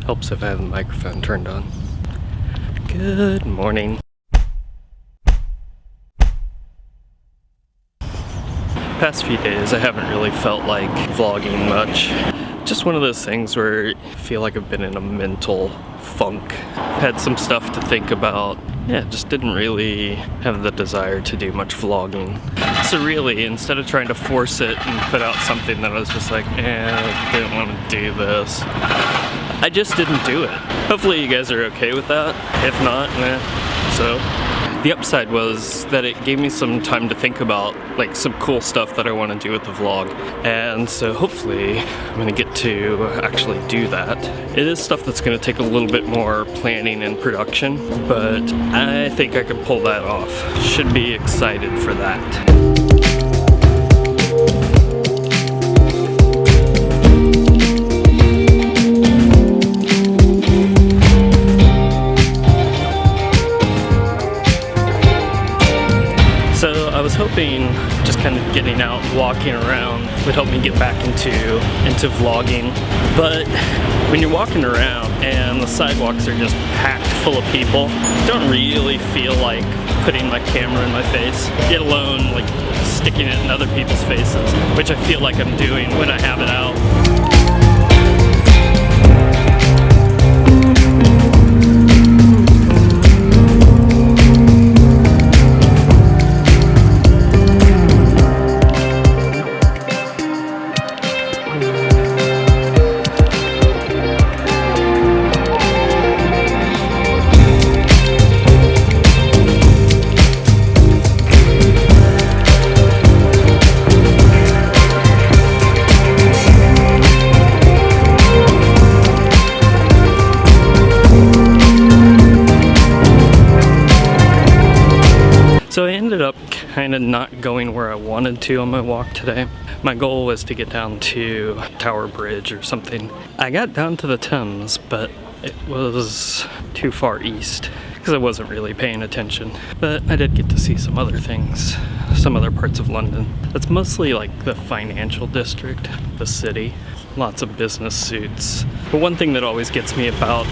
Helps if I have the microphone turned on. Good morning. Past few days I haven't really felt like vlogging much. Just one of those things where I feel like I've been in a mental funk. Had some stuff to think about. Yeah, just didn't really have the desire to do much vlogging. So really, instead of trying to force it and put out something that I was just like, I didn't want to do this, I just didn't do it. Hopefully you guys are okay with that. If not, so. The upside was that it gave me some time to think about like some cool stuff that I want to do with the vlog. And so hopefully I'm going to get to actually do that. It is stuff that's going to take a little bit more planning and production, but I think I can pull that off. Should be excited for that. So I was hoping just kind of getting out, walking around would help me get back into vlogging. But when you're walking around and the sidewalks are just packed full of people, I don't really feel like putting my camera in my face, let alone like sticking it in other people's faces, which I feel like I'm doing when I have it out. So I ended up kind of not going where I wanted to on my walk today. My goal was to get down to Tower Bridge or something. I got down to the Thames, but it was too far east because I wasn't really paying attention. But I did get to see some other things, some other parts of London. It's mostly like the financial district, the city. Lots of business suits. But one thing that always gets me about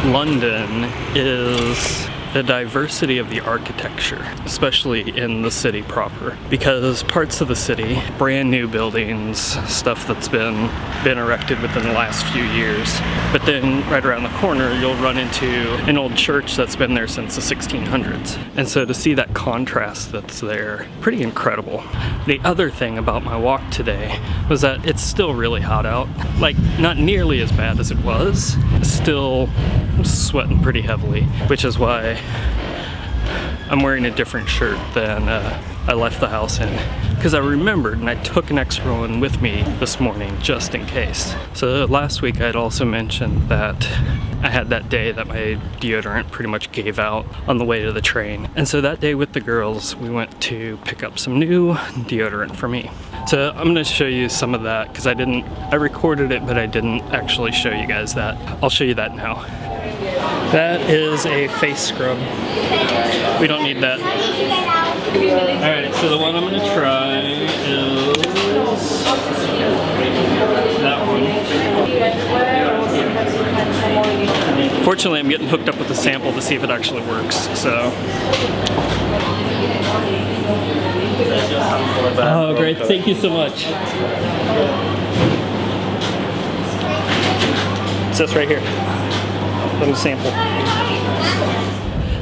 London is the diversity of the architecture, especially in the city proper, because parts of the city, brand new buildings, stuff that's been erected within the last few years, but then right around the corner you'll run into an old church that's been there since the 1600s. And so to see that contrast that's there, pretty incredible. The other thing about my walk today was that it's still really hot out. Like, not nearly as bad as it was, still sweating pretty heavily, which is why I'm wearing a different shirt than I left the house in, because I remembered and I took an extra one with me this morning just in case. So last week I had also mentioned that I had that day that my deodorant pretty much gave out on the way to the train. And so that day with the girls, we went to pick up some new deodorant for me. So I'm going to show you some of that because I recorded it, but I didn't actually show you guys that. I'll show you that now. That is a face scrub. We don't need that. Alright, so the one I'm going to try is that one. Fortunately, I'm getting hooked up with a sample to see if it actually works, so. Oh, great. Thank you so much. It's this right here. Let me sample.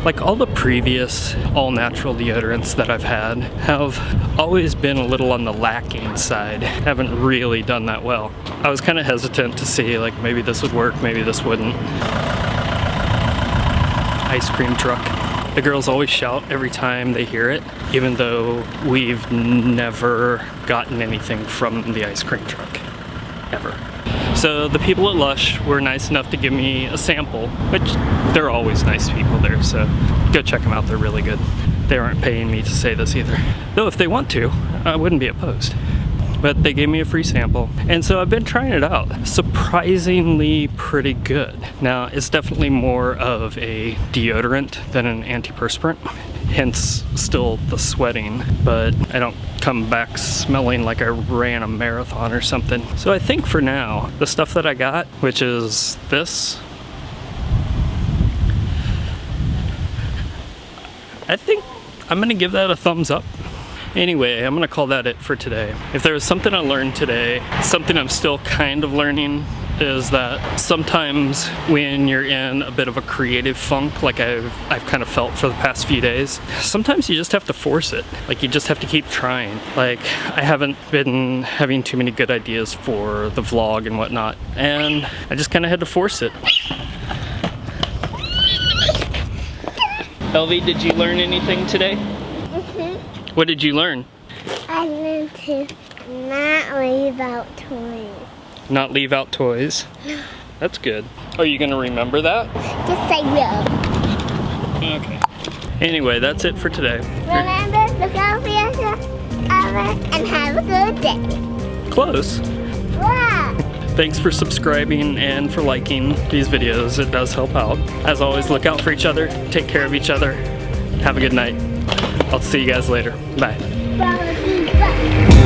Like all the previous all-natural deodorants that I've had have always been a little on the lacking side. Haven't really done that well. I was kind of hesitant to see like maybe this would work, maybe this wouldn't. Ice cream truck. The girls always shout every time they hear it, even though we've never gotten anything from the ice cream truck, ever. So the people at LUSH were nice enough to give me a sample, which they're always nice people there, so go check them out, they're really good. They aren't paying me to say this either. Though if they want to, I wouldn't be opposed. But they gave me a free sample, and so I've been trying it out. Surprisingly pretty good. Now, it's definitely more of a deodorant than an antiperspirant, hence still the sweating, but I don't come back smelling like I ran a marathon or something. So I think for now, the stuff that I got, which is this, I think I'm gonna give that a thumbs up. Anyway, I'm gonna call that it for today. If there was something I learned today, something I'm still kind of learning, is that sometimes when you're in a bit of a creative funk, like I've kind of felt for the past few days, sometimes you just have to force it. Like you just have to keep trying. Like I haven't been having too many good ideas for the vlog and whatnot, and I just kind of had to force it. Elvie, did you learn anything today? Mm-hmm. What did you learn? I learned to not leave out toys. Not leave out toys? No. That's good. Are you gonna remember that? Just say no. Okay. Anyway, that's it for today. Remember, look out for yourself, and have a good day. Close. Wow. Thanks for subscribing and for liking these videos. It does help out. As always, look out for each other, take care of each other. Have a good night. I'll see you guys later. Bye. Bye.